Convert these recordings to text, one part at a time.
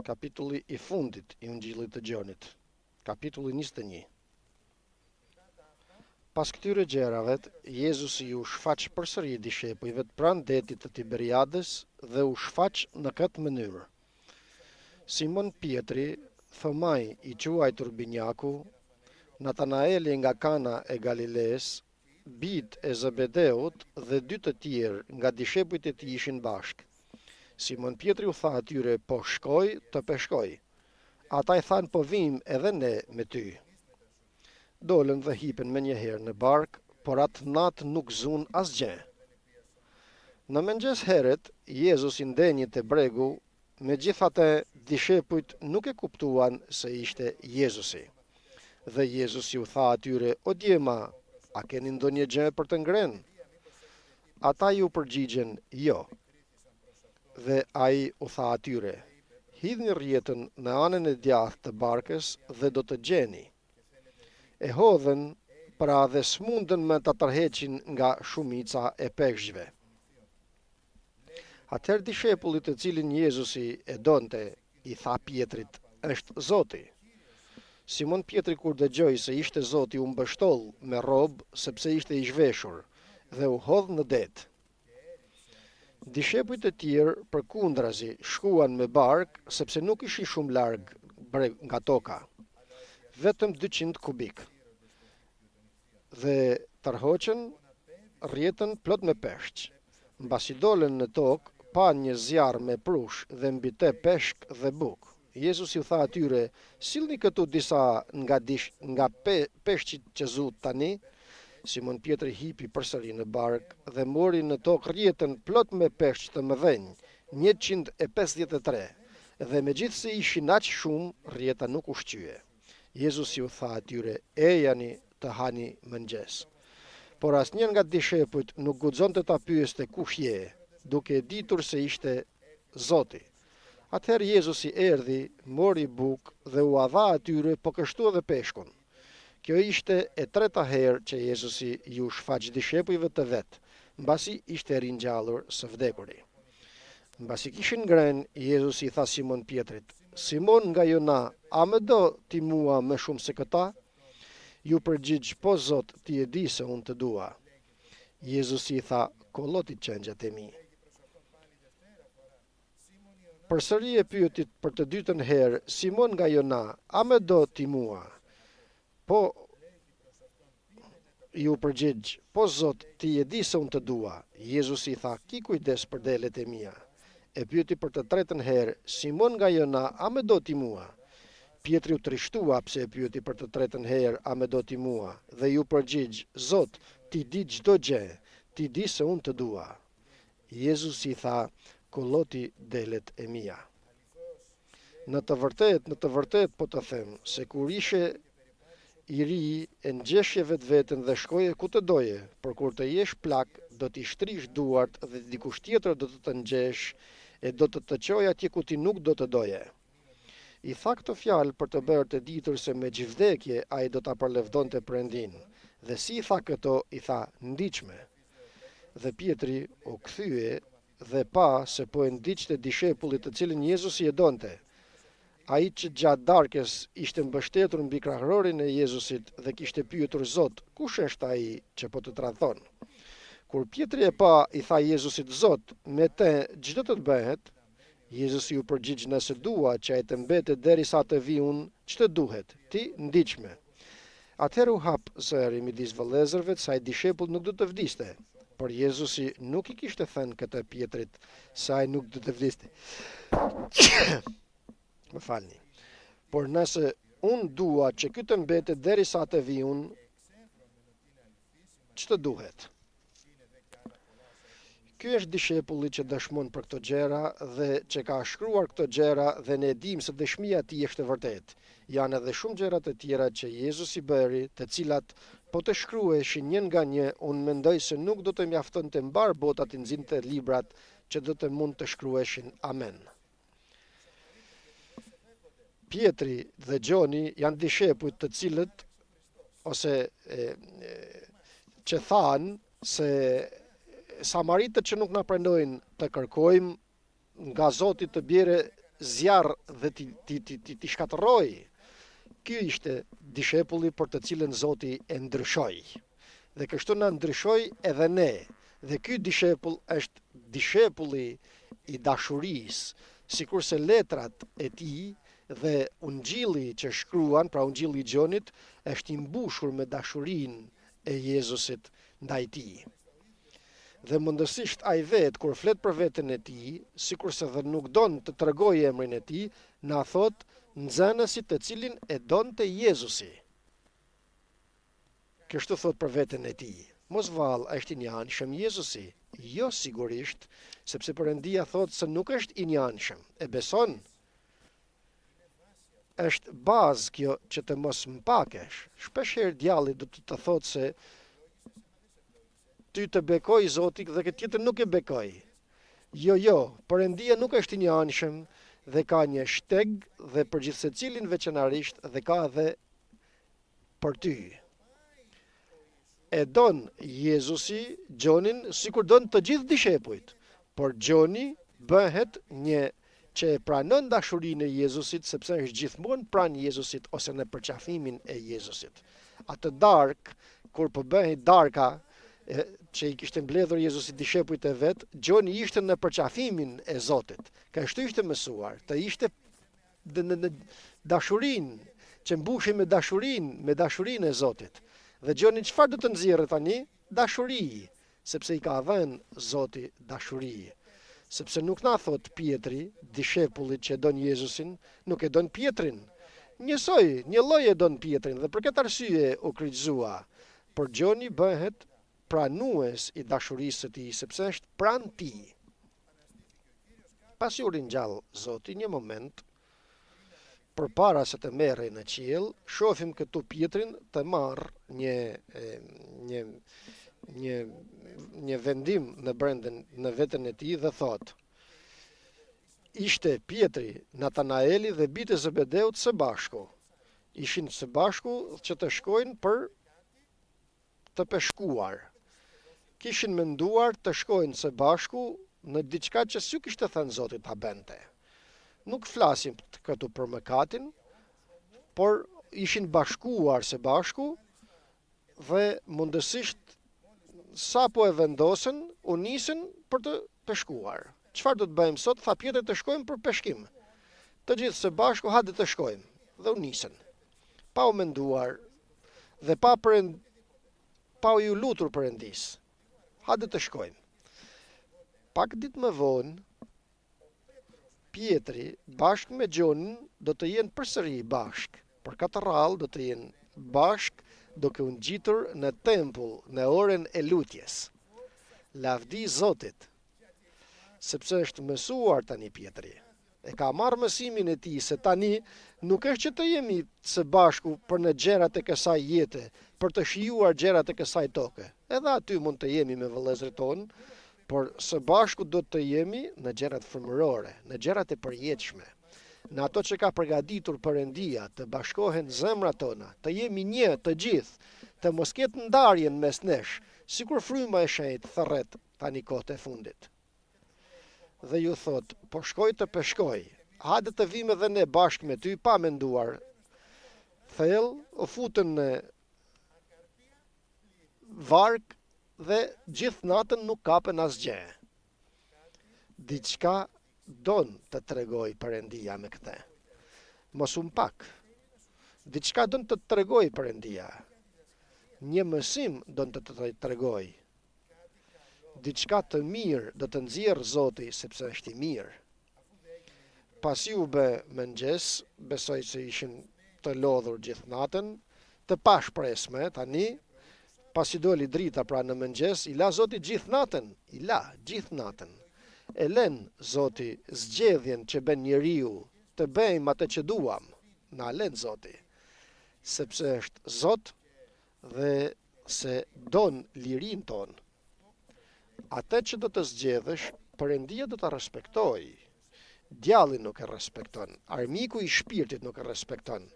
kapitulli i fundit i Ungjillit të Gjonit, kapitulli 21. Pas këtyre gjërave, Jezusi u shfaq përsëri dishepujve pranë detit të Tiberiades dhe u shfaq në këtë mënyrë. Simon Pietri, Thomaj i quajtur Binjaku, Natanaeli nga Kana e Galilees, bijt e Zebedeut dhe dy të tjerë nga dishepujt e tij ishin bashkë. Simon Pietri u tha atyre, po shkoj të peshkoj. Ata i thanë, po vim edhe ne me ty. Dolën dhe hipen me njëherë në bark, por atë natë nuk zun asgjë. Në mëngjes herët, Jezus i ndenjë te bregu, megjithatë dishepujt nuk e kuptuan se ishte Jezusi. Dhe Jezus ju tha atyre, o djema, a keni ndonjë gjë për të ngrenë? Ata ju përgjigjen, jo. Dhe ai u tha atyre, hidhni rrjetën në anën e djathtë të barkës dhe do të gjeni. E hodhen, pra dhe smundën me ta tërheqin nga shumica e peshqve. Atëherë dishepullit të cilin Jezusi e donte, i tha Pietrit, është Zoti. Simon Pietri kur dëgjoi se ishte Zoti u mbështoll me rrobë sepse ishte i zhveshur dhe u hodh në det. Dishepujt e tjerë përkundrazi shkuan me bark sepse nuk ishin shumë larg nga toka, vetëm 200 kubik. Dhe tërhoqën rrjetën plot me peshq. Mbasi dolën në tokë, pa një zjarr me prush dhe mbi te peshk dhe buk. Jezus ju tha atyre, sillni këtu disa nga peshqit që zut tani. Simon Pietri hipi përsëri në bark dhe mori në tokë rrjetën plot me peshq të mëdhenj, 153, dhe megjithse ishin aq shumë, rrjeta nuk u shqye. Jezus ju tha atyre, ejani të hani mëngjes. Por asnjë nga dishepujt nuk guxonte ta pyeste kush je, duke ditur se ishte Zoti. Atëherë Jezusi erdhi, mori buk dhe u dha atyre, po kështu edhe peshkun. Kjo ishte e treta herë që Jezusi ju shfaq dishepujve të vet, mbasi ishte ringjallur së vdekuri. Mbasi kishin ngrënë, Jezusi i tha Simon Pietrit, Simon nga Jona, a më do ti mua më shumë se këta? Ju përgjigj, po Zot, ti e di se unë të dua. Jezusi i tha, kolloti qengjat e mi. Përsëri e pyetit për të dytën herë, Simon nga Jona, a më do ti mua? Po, ju përgjigj, po Zot, ti e di se unë të dua. Jezusi i tha, ki kujdes për delet e mia. E pyeti për të tretën herë, Simon nga Jona, a më do ti mua? Pietri u trishtua pse e pyeti për të tretën herë, a më do ti mua? Dhe ju përgjigj, Zot, ti di çdo gjë, ti di se unë të dua. Jezusi i tha, kolloti delet e mia. Në të vërtet po të them, se kur ishe i ri, e ngjeshje vetveten dhe shkoje ku të doje, por kur të jesh plak, do t'i shtrish duart dhe dikush tjetër do të ngjesh e do të çojë atje ku ti nuk do të doje. I tha këtë fjalë për të bërë të ditur se me gjithvdekje ai do ta përlevdonte Perëndin. Dhe si i tha këto, i tha, ndiqme. Dhe Pietri u kthye dhe pa se po e ndiqte dishepullit të cilin Jezusi e donte. Ai që gjatë darkës ishte mbështetur mbi krahërorin e Jezusit dhe kishte pyetur Zot, kush është ai që po të tradhton? Kur Pietri e pa, i tha Jezusit, Zot, me te çdo të bëhet. Jezusi ju përgjigj, nëse dua që ai të mbetet derisa të vi unë, ç'të duhet? Ti ndiqme. Atëherë u hap zëri midis vëllezërve se ai dishepull nuk do të vdiste. Por Jezusi nuk i kishte thënë këtë Pietrit se ai nuk do të vdiste. Më falni. Por nëse unë dua që ky të mbetet derisa të vi unë, ç'të duhet? Ky është dishepulli që dëshmon për këto gjëra dhe që ka shkruar këto gjëra dhe ne dim se dëshmia e tij është e vërtetë. Janë edhe shumë gjëra të tjera që Jezusi bëri, të cilat po të shkruheshin një nga një, unë mendoj se nuk do të mjaftonte mbar bota të nxinte librat që do të mund të shkruheshin. Amen. Pietri dhe Gjoni janë dishepujt të cilët që thanë se samaritët që nuk na pranojnë të kërkojmë nga Zoti të bjerë zjarr dhe ti shkatërroj. Ky ishte dishepulli për të cilën Zoti e ndryshoi. Dhe kështu na ndryshoi edhe ne. Dhe ky dishepull është dishepulli i dashurisë, sikurse letrat e tij dhe ungjilli që shkruan, pra ungjilli i Gjonit, është i mbushur me dashurinë e Jezusit ndaj tij. Dhe mundësisht ai vet kur flet për veten e tij, sikurse dhe nuk don të tregojë emrin e tij, na thot nxënësit të cilin e donte Jezusi. Kështu thot për veten e tij. Mos vall, është i njanshëm Jezusi? Jo sigurisht, sepse Perëndia thot se nuk është i njanshëm. E beson? Është bazë kjo që të mos mpakesh. Shpeshherë djalli do të thotë se ty të bekoj Zoti dhe këtë tjetër nuk e bekoj. Jo, Perëndia nuk është i njanshëm dhe ka një shteg dhe për gjithë secilin veçanarisht dhe ka dhe për ty. E don Jezusi Gjonin sikur don të gjithë dishepujt, por Gjoni bëhet një që e pranon dashurinë e Jezusit sepse është gjithmonë pranë Jezusit ose në përqafimin e Jezusit. Atë dark, kur po bëhej darka që i kishte mbledhur Jezusi dishepujt e vet, Gjoni ishte në përqafimin e Zotit. Kështu ishte mësuar, të ishte në dashurinë, që mbushej me dashurinë e Zotit. Dhe Gjoni çfarë do të nxjerrë tani? Dashuri, sepse i ka dhënë Zoti dashuri. Sepse nuk na thot Pietri, dishepulli që don Jezusin, nuk e don Pietrin. Një lloj e don Pietrin dhe për këtë arsye u kryqëzua. Por Gjoni bëhet pranues i dashurisë së tij, sepse është pranë tij. Pasi u ringjall Zoti një moment, përpara se të merrej në qiell, shohim këtu Pietrin të marr një vendim në veten e tij dhe thot: ishte Pietri, Natanaeli dhe bijtë e Zebedeut së bashku. Ishin së bashku që të shkojnë për të peshkuar. Kishin menduar të shkojnë së bashku në diçka që s'ju kishte thënë Zoti ta bënte. Nuk flasim këtu për mëkatin, por ishin bashkuar së bashku dhe mundësisht sa po e vendosen, u nisën për të peshkuar. Çfarë do të bëjmë sot? Tha Pietri, të shkojmë për peshkim. Të gjithë së bashku, hajde të shkojmë. Dhe u nisën. Pa u menduar dhe pa u lutur Perëndis. Hajde të shkojmë. Pak ditë më vonë, Pietri bashkë me Gjonin do të jenë përsëri bashkë. Për këtë radhë do të jenë bashkë duke u ngjitur në tempull në orën e lutjes. Lavdi Zotit, sepse është mësuar tani Pietri. E ka marrë mësimin e tij se tani nuk është që të jemi së bashku për në gjërat e kësaj jete, për të shijuar gjërat e kësaj toke. Edhe aty mund të jemi me vëllezërit tonë, por së bashku do të jemi në gjërat frymërore, në gjërat e përjetshme, në ato që ka përgatitur Perëndia, të bashkohen zemrat tona, të jemi një të gjithë, të mos ketë ndarjen mes nesh, sikur fryma e shenjtë therret tani kohët e fundit. Dhe ju thot, po shkoj të peshkoj, hajde të vim edhe ne bashkë me ty, pa menduar. Thellë, u futën në varg dhe gjithë natën nuk kapën asgjë. Diçka don të tregoj Perëndia me këtë. Mos u mpak. Diçka don të tregoj Perëndia. Një mësim don të tregoj. Diçka të mirë do të nxjerrë Zoti sepse është i mirë. Pasi u bë mëngjes, besoj se ishin të lodhur gjithë natën, të pashpresme tani. Pasi doli drita pra në mëngjes, i la Zoti gjithë natën. E len Zoti zgjedhjen që bën njeriu të bëjmë atë që duam. Na len Zoti, sepse është Zot dhe se don lirinë tonë. Atë që do të zgjedhësh, Perëndia do ta respektoj. Djalli nuk e respekton, armiku i shpirtit nuk e respekton.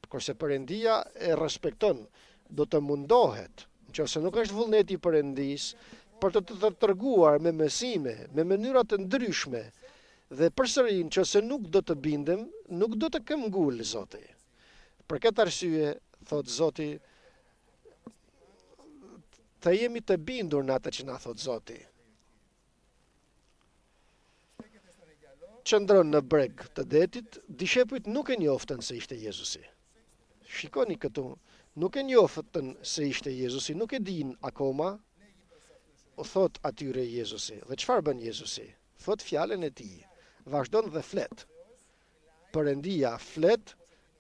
Kurse Perëndia e respekton, do të mundohet, nëse nuk është vullneti i Perëndis, për të treguar me mësime, me mënyra të ndryshme, Dhe përsëri nëse nuk do të bindem, nuk do të kem ngul Zoti. Për këtë arsye, thot Zoti, të jemi të bindur në atë që na thot Zoti. Qëndron në breg të detit, dishepujt nuk e njoftën se ishte Jezusi. Shikoni këtu, nuk e njoftën se ishte Jezusi, nuk e din akoma, u thot atyre Jezusi. Dhe çfarë bën Jezusi? Thot fjalën e tij, vazhdon dhe flet. Perëndia flet,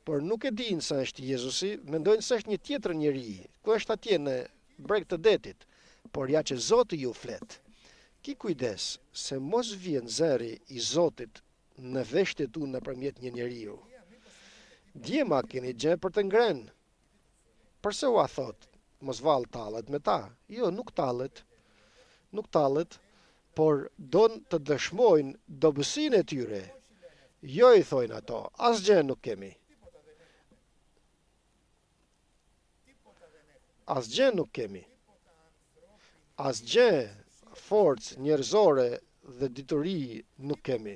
por nuk e din se është Jezusi, mendojnë se është një tjetër njeri, ku është atje në breg të detit, por ja që Zoti ju flet. Ki kujdes se mos vjen zëri i Zotit në veshët tu nëpërmjet një njeriu. Djema keni gjë për të ngrenë. Përse ua thot, mos vall tallet me ta? Jo, nuk tallet. Nuk tallet, por don të dëshmojnë dobësinë e tyre. Jo, i thojnë ato, asgjë nuk kemi. Asgjë nuk kemi. Asgjë forcë njerëzore dhe dituri nuk kemi.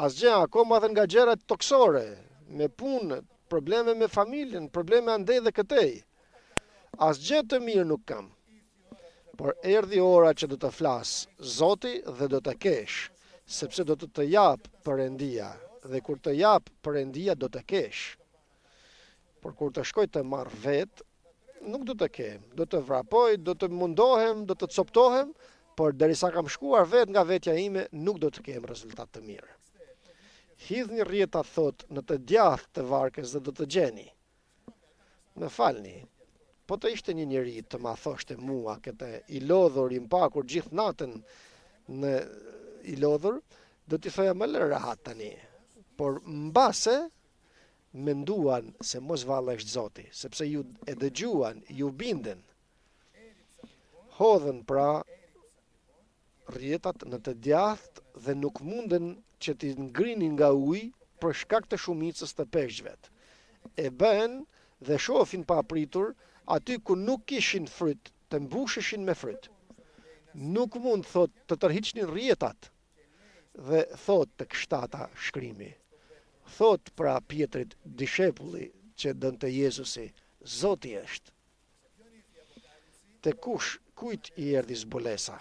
Asgjë akoma dhe nga gjërat toksore, me punë, probleme me familjen, probleme andej dhe këtej. Asgjë të mirë nuk kam. Por erdhi ora që do të flas Zoti dhe do të kesh, sepse do të jap Perëndia, dhe kur të jap Perëndia do të kesh. Por kur të shkoj të marr vet, nuk do të kem, do të vrapoj, do të mundohem, do të coptohem, por derisa kam shkuar vet nga vetja ime, nuk do të kem rezultat të mirë. Hidhni rrjetat thot në të djathtë të varkës dhe do të gjeni. Më falni, po të ishte një njeri të ma thoshte mua këtë i lodhur, i mpakur gjithë natën në i lodhur, do t'i thoja më lë rahat tani. Por mbase menduan se mos vallesh Zoti, sepse ju e dëgjuan, ju binden. Hodhen pra rrjetat në të djathtë dhe nuk munden që t'i ngrinin nga ujë për shkak të shumicës të peshqve. E bën dhe shohin pa apritur aty ku nuk kishin fryt, të mbusheshin me fryt. Nuk mund thot të tërhiqnin rrjetat. Dhe thot të kështata shkrimi. Thot pra Pietrit dishepulli që dënte Jezusi, Zoti është. Te kush, kujt i erdhi zbulesa?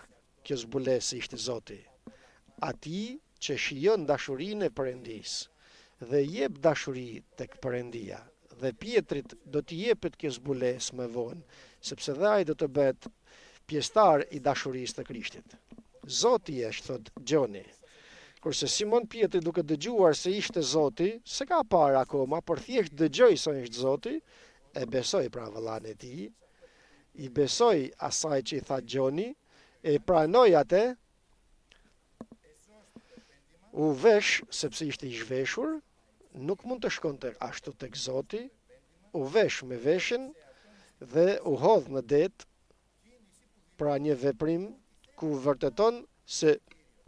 Kjo zbulesë ishte Zoti. Ati që shijon dashurinë e Perëndis dhe jep dashuri tek Perëndia. Dhe Pietrit do t'i jepet kjo zbulesë më vonë, sepse dhe ai do të bëhet pjesëtar i dashurisë të Krishtit. Zoti është, thot Gjoni. Kurse Simon Pietri duke dëgjuar se ishte Zoti, se ka parë akoma, por thjesht dëgjoi se është Zoti, e besoi pra vëllain e tij, i besoi asaj që i tha Gjoni, e pranoi atë, u vesh sepse ishte i zhveshur, nuk mund të shkonte ashtu tek Zoti, u vesh me veshin dhe u hodh në det, pra një veprim ku vërteton se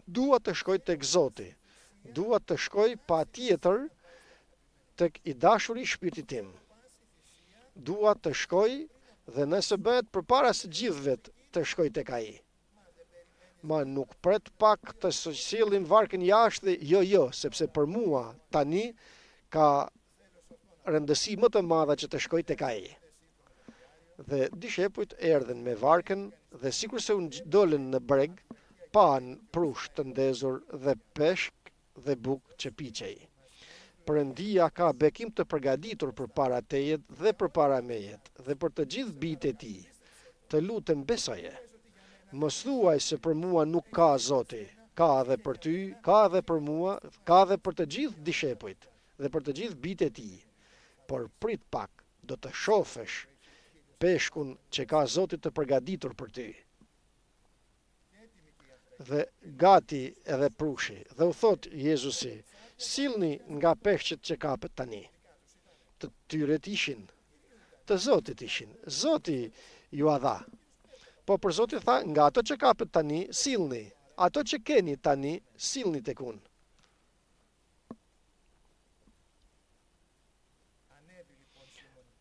dua të shkoj tek Zoti, dua të shkoj pa tjetër tek i dashuri shpirtit tim. Dua të shkoj dhe nëse bëhet përpara së gjithëve të shkoj tek ai. Ma nuk pret pak të sillim varkën jashtë, jo, sepse për mua tani ka rëndësi më të madhe që të shkoj tek ai. Dhe dishepujt erdhen me varkën dhe sikurse u dolën në breg, pan prush të ndezur dhe peshk dhe buk që piqej. Perëndia ka bekim të përgatitur përpara teje dhe përpara meje dhe për të gjithë bijtë e tij. Të lutem besoje. Mos thuaj se për mua nuk ka Zoti. Ka edhe për ty, ka edhe për mua, ka edhe për të gjithë dishepujt dhe për të gjithë bijtë e tij. Por prit pak, do të shohësh peshkun që ka Zoti të përgatitur për ty. Dhe gati edhe prushi. Dhe u thot Jezusi, sillni nga peshqet që kapet tani. Të tyret ishin, të Zotit ishin. Zoti ju a dha. Po për Zoti tha, nga ato që kapet tani, sillni. Ato që keni tani, sillni tek unë.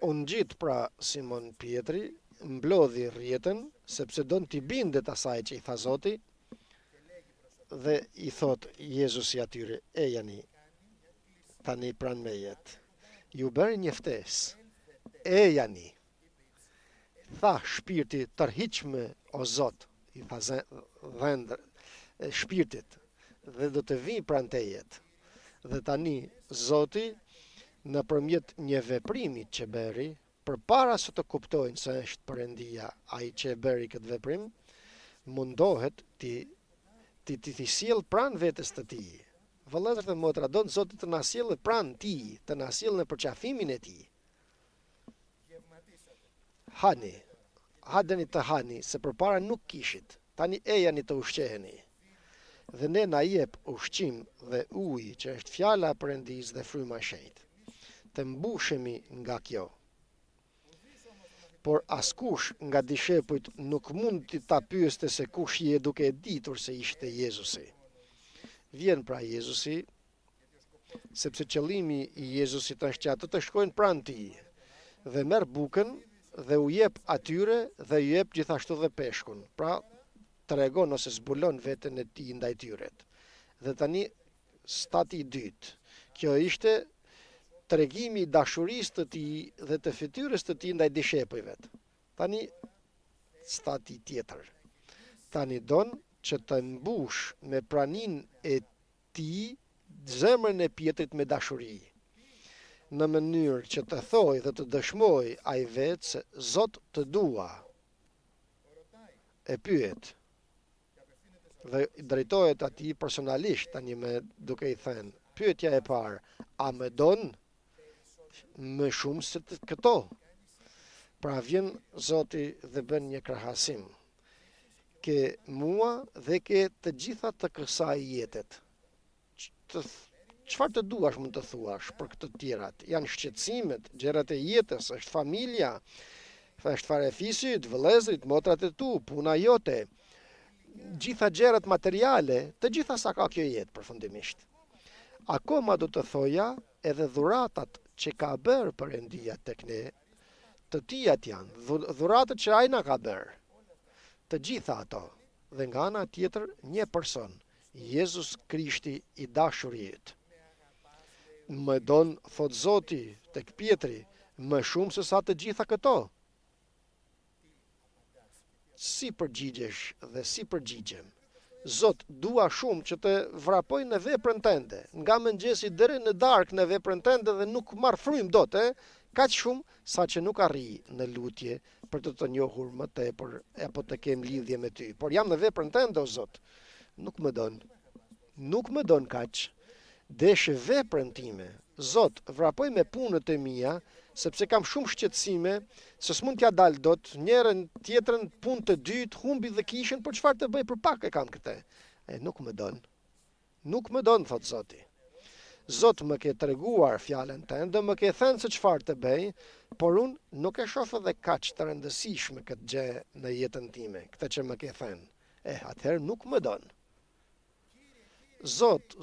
Unë gjitë pra Simon Pietri, mblodhi rrjetën, sepse don t'i bindet asaj që i tha Zoti, Dhe i thot Jezusi atyre, e jani, tani pran mejet. Ju bëri një ftesë, e jani. Tha shpirti, tërhiqme o Zot, i tha vend shpirtit, dhe do të vi pran tejet. Dhe tani Zoti nëpërmjet një veprimi që bëri, përpara se të kuptojnë se është Perëndia ai që e bëri këtë veprim, mundohet ti sjell pran vetes të tij. Vëllezër dhe motra, don Zoti të na sjellë pran tij, të na sjellë në përqafimin e tij. Hadeni të hani, se përpara nuk kishit, tani ejani të ushqeheni. Dhe ne na jep ushqim dhe ujë që është fjala e Perëndisë dhe fryma e shenjtë. Të mbushemi nga kjo. Por askush nga dishepujt nuk mund të ta pyeste se kush je duke e ditur se ishte Jezusi. Vjen pra Jezusi, sepse qëllimi i Jezusit është që ato të shkojnë pranë tij, dhe merr bukën dhe u jep atyre dhe ju jep gjithashtu dhe peshkun. Pra tregon ose zbulon veten e tij ndaj tyre. Dhe tani stati i dytë. Kjo ishte tregimi i dashurisë të tij dhe të fytyrës të tij ndaj dishepujve. Tani stati tjetër. Tani don që të mbush me praninë e tij zemrën e Pietrit me dashuri, në mënyrë që të thoj dhe të dëshmoj ai vetë se Zot të dua. E pyet dhe drejtohet atij personalisht tani duke i thënë, pyetja e parë, a më don më shumë se këto? Pra vjen Zoti dhe bën një krahasim ke mua dhe ke të gjitha të kësaj jetet. Çfarë të duash mund të thuash për këtë të tjerat? Janë shqetësimet, gjërat e jetës, është familja, është farefisit, vëllezërit, motrat e tu, puna jote, gjitha gjërat materiale, të gjitha sa ka kjo jetë përfundimisht. Akoma do të thoja edhe dhuratat që ka bërë Perëndia tek ne, të tijat janë, dhuratat që ai na ka bërë. Të gjitha ato, dhe nga ana tjetër një person, Jezus Krishti i dashurit. Më don, thot Zoti tek Pietri, më shumë se sa të gjitha këto. Si përgjigjesh dhe si përgjigjem? Zot, dua shumë që të vrapoj në veprën tënde, nga mëngjesi deri në darkë në veprën tënde dhe nuk marr frymë dot, kaq shumë sa që nuk arri në lutje për të njohur më tepër apo të kem lidhje me ty. Por jam në veprën tënde, o Zot. Nuk më don. Nuk më don kaq. Desh veprën time. Zot, vrapoj me punët e mia, sepse kam shumë shqetësime, se s'mund t'ja dal dot, njërën tjetrën punë të dytë, humbi dhe kishën, por çfarë të bëj, për pak e kam këtë. Nuk më don. Nuk më don, thot Zoti. Zot më ke treguar fjalën tënde, më ke thënë se çfarë të bëj, por unë nuk e shoh edhe kaq të rëndësishme këtë gjë në jetën time, këtë që më ke thënë. Atëherë nuk më don. Zot,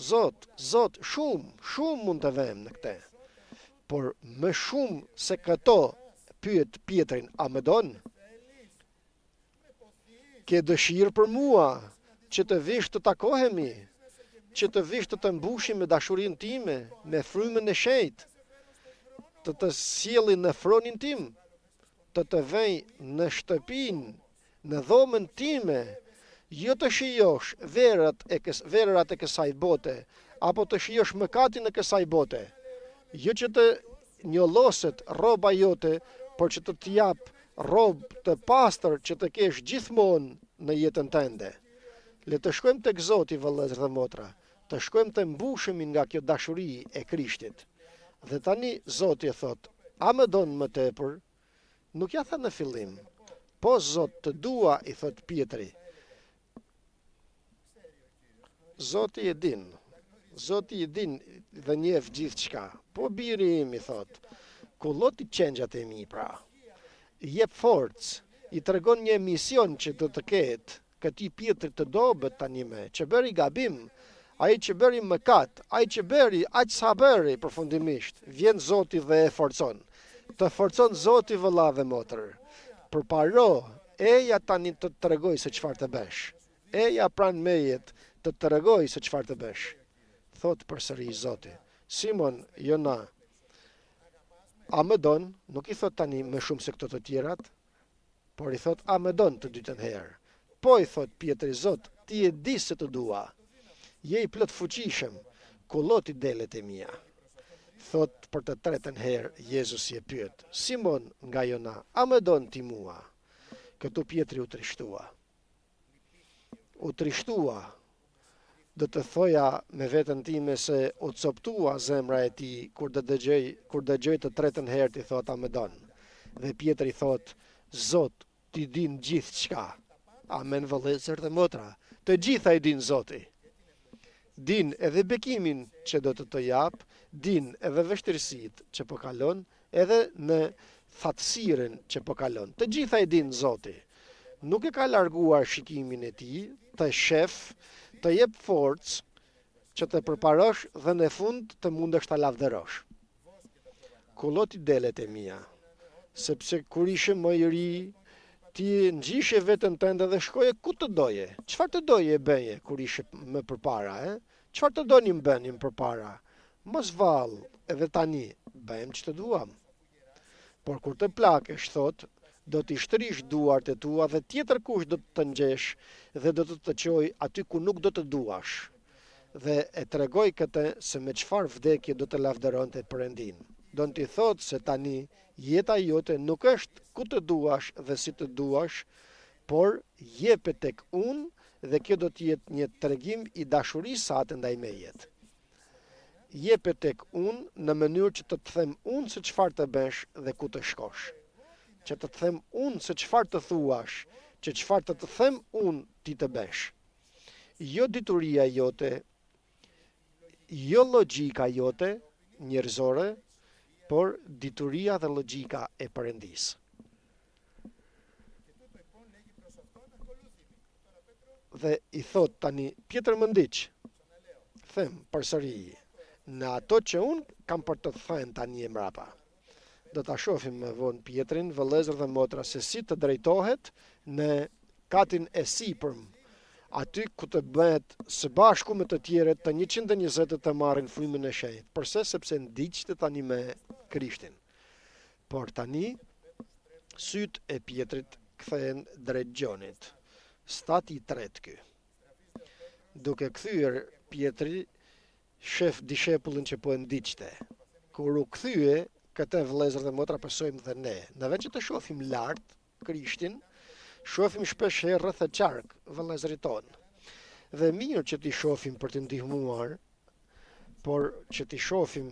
shumë mund të vëm në këtë. Por më shumë se këto, pyet Pietrin, a më don? Ke dëshirë për mua, që të vish të takohemi, që të vish të mbushim me dashurinë time, me frymën e shenjtë, të sjelli në fronin tim, të vej në shtëpinë, në dhomën time, jo të shijosh verrat e kësaj bote, apo të shijosh mëkatin e kësaj bote, jo që të njolloset rroba jote, por që të jap rrobë të pastër që të kesh gjithmonë në jetën tënde. Le të shkojmë tek Zoti, vëllezër dhe motra, të shkojmë të mbushemi nga kjo dashuri e Krishtit. Dhe tani Zoti e thot, a më don më tepër? Nuk ja tha në fillim. Po Zot, të dua, i thot Pietri. Zoti e din dhe njeh gjithçka. Po biri im, i thot, kulloti qengjat e mi pra. Jep forcë, i tregon një mision që do të ketë këtij Pietrit të dobët tani me, që bëri gabim, ai që bëri mëkat, ai që bëri aq sa bëri përfundimisht, vjen Zoti dhe e forcon. Të forcon Zoti, vëlla dhe motër. Përparo, eja tani të tregoj se çfarë të bësh. Eja pranë mejet të tregoj se çfarë të bësh. Thot përsëri Zoti. Simon, Jona, a më don? Nuk i thot tani më shumë se këto të tjerat, por i thot a më don të dytën herë. Po i thot Pietri, Zot, ti e di se të dua. Je i plot fuqishëm, kulloti delet e mia. Thot për të tretën herë, Jezusi e pyet, Simon nga Jona, a më don ti mua? Këtu Pietri u trishtua. U trishtua, do të thoja me veten time se u coptua zemra e tij kur dëgjoj të tretën herë ti thot a më don. Dhe Pietri thot, Zot, ti din gjithçka. Amen vëllezër dhe motra, të gjitha i din Zoti. Din edhe bekimin që do të jap, din edhe vështirësitë që po kalon, edhe në thatësiren që po kalon. Të gjitha i din Zoti. Nuk e ka larguar shikimin e tij, të shef, të jep forcë që të përparosh dhe në fund të mundesh ta lavdërosh. Kulloti delet e mia, sepse kur ishe më i ri, ti ngjishe veten tënde dhe shkoje ku të doje. Çfarë të doje bëje kur ishe më përpara, Çfarë të donim bënim përpara? Mos vall, edhe tani bëjmë ç'të duam. Por kur të plakesh, thot, do t'i shtrish duart e tua dhe tjetër kush do të ngjesh dhe do të çojë aty ku nuk do të duash. Dhe e tregoj këtë se me çfarë vdekje do të lavdëronte Perëndin. Do t'i thot se tani jeta jote nuk është ku të duash dhe si të duash, por jepet tek unë dhe kjo do të jetë një tregim i dashurisë sate ndaj meje. Jepet tek unë në mënyrë që të të them unë se çfarë të bësh dhe ku të shkosh. Që të them unë se çfarë të thuash, që çfarë të them unë ti të bësh. Jo dituria jote, jo logjika jote njerëzore, por dituria dhe logjika e Perëndisë. Dhe i thot tani, Pietër më ndiq, them përsëri, në ato që unë kam për të thënë tani e mrapa. Do ta shohim më vonë Pietrin, vëllezër dhe motra, se si të drejtohet në katin e sipërm, aty ku të bëhet së bashku me të tjerët të 120 të marrin frymën e shenjtë. Përse? Sepse ndiqte tani me Krishtin. Por tani syt e Pietrit kthehen drejt Gjonit. Stati i tretë ky. Duke kthyer Pietri shef dishepullin që po e ndiqte. Kur u kthye, këtë vëllezër dhe motra pësojmë dhe ne. Në vend që të shohim lart Krishtin, shohim shpesh herë rreth e qark vëllezërit tonë. Dhe mirë që t'i shohim për të ndihmuar, por që t'i shohim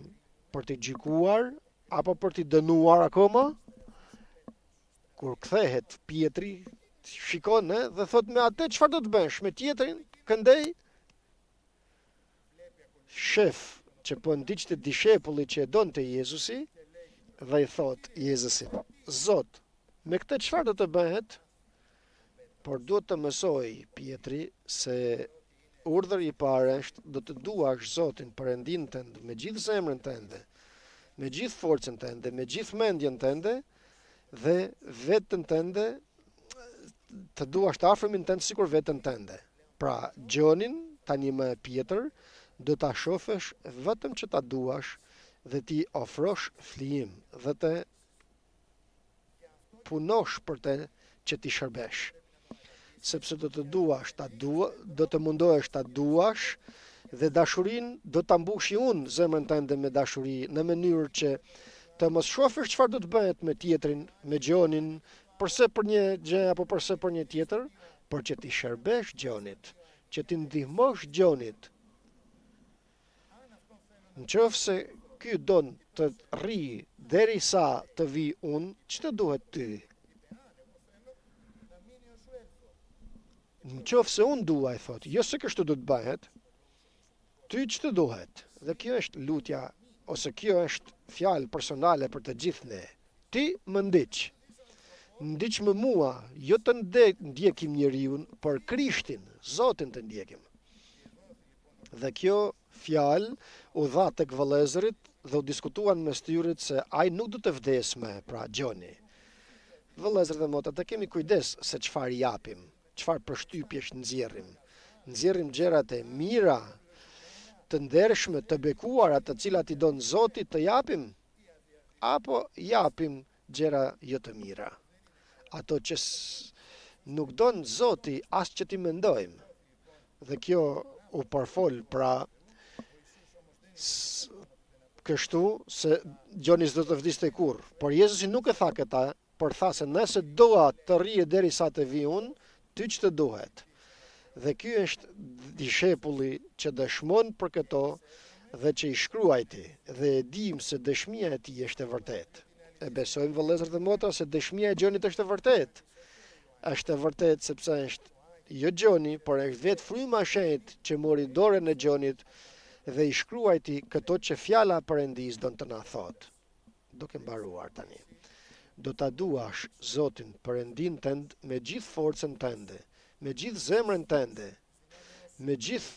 për t'i gjykuar apo për t'i dënuar akoma. Kur kthehet Pietri, shikon dhe thot me atë çfarë do të bësh, me tjetrin këndej. Shef që po ndiqte dishepulli që e donte Jezusi dhe i thot Jezusit, Zot, me këtë çfarë do të bëhet? Por duhet të mësoj Pietri se urdhri i parë është do të duash Zotin Perëndin tënd me gjithë zemrën tënde, me gjithë forcën tënde, me gjithë mendjen tënde dhe veten tënde të duash të afërmin tënd sikur veten tënde. Pra, Gjonin, tani më Pietër, do ta shohësh vetëm që ta duash dhe ti ofrosh flijim dhe të punosh për të që ti shërbesh. Sepse do të duash, do të mundohesh ta duash dhe dashurin do ta mbushi unë zemrën tënde me dashuri në mënyrë që të mos shohësh çfarë do të bëhet me tjetrin, me Gjonin, përse për një gjë apo përse për një tjetër, por që ti shërbesh Gjonit, që ti ndihmosh Gjonit. Nëse ky don të rri derisa të vi unë, ç'të duhet ty? Nëse unë dua, i thot, jo se kështu do të bëhet, ty ç'të duhet? Dhe kjo është lutja, ose kjo është fjalë personale për të gjithë ne. Ti më ndiq. Ndiq më mua, jo të ndjekim njeriun, por Krishtin, Zotin të ndjekim. Dhe kjo fjalë u dha tek vëllezërit dhe u diskutuan mes tyre se ai nuk do të vdes më, pra Gjoni. Vëllezër dhe motra, të kemi kujdes se çfarë japim, çfarë përshtypjesh nxjerrim. nxjerrim gjërat e mira, të ndershme, të bekuara, të cilat i don Zoti të japim, apo japim gjëra jo të mira, ato që nuk don Zoti as që ti mendojmë. Dhe kjo u përfol pra kështu se Gjoni s'do të vdiste kur. Por Jezusi nuk e tha këta, por tha se nëse doa të rrije derisa të vi unë, ty që të duhet. Dhe ky është dishepulli që dëshmon për këto dhe që i shkruajti, dhe e dim se dëshmia e tij është e vërtetë. E besojmë vëllezër dhe motra se dëshmia e Gjonit është e vërtetë. Është e vërtetë sepse është jo Gjoni, por është vetë fryma e shenjtë që mori dorën e Gjonit dhe i shkruajti këto që fjala e Perëndis don të na thotë. Duke mbaruar tani. Do ta duash Zotin Perëndin tënd me gjithë forcën tënde, me gjithë zemrën tënde, me gjithë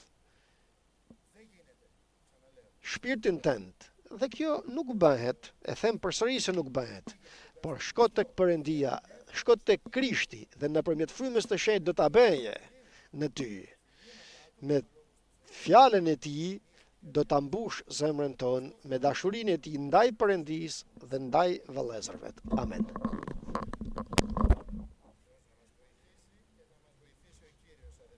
shpirtin tënd. Dhe kjo nuk bëhet, e them përsëri se nuk bëhet, por shko tek Perëndia, shko tek Krishti dhe nëpërmjet frymës të shenjtë do ta bëje në ty. Me fjalën e tij do ta mbush zemrën tonë me dashurinë e tij ndaj Perëndis dhe ndaj vëllezërve. Amen.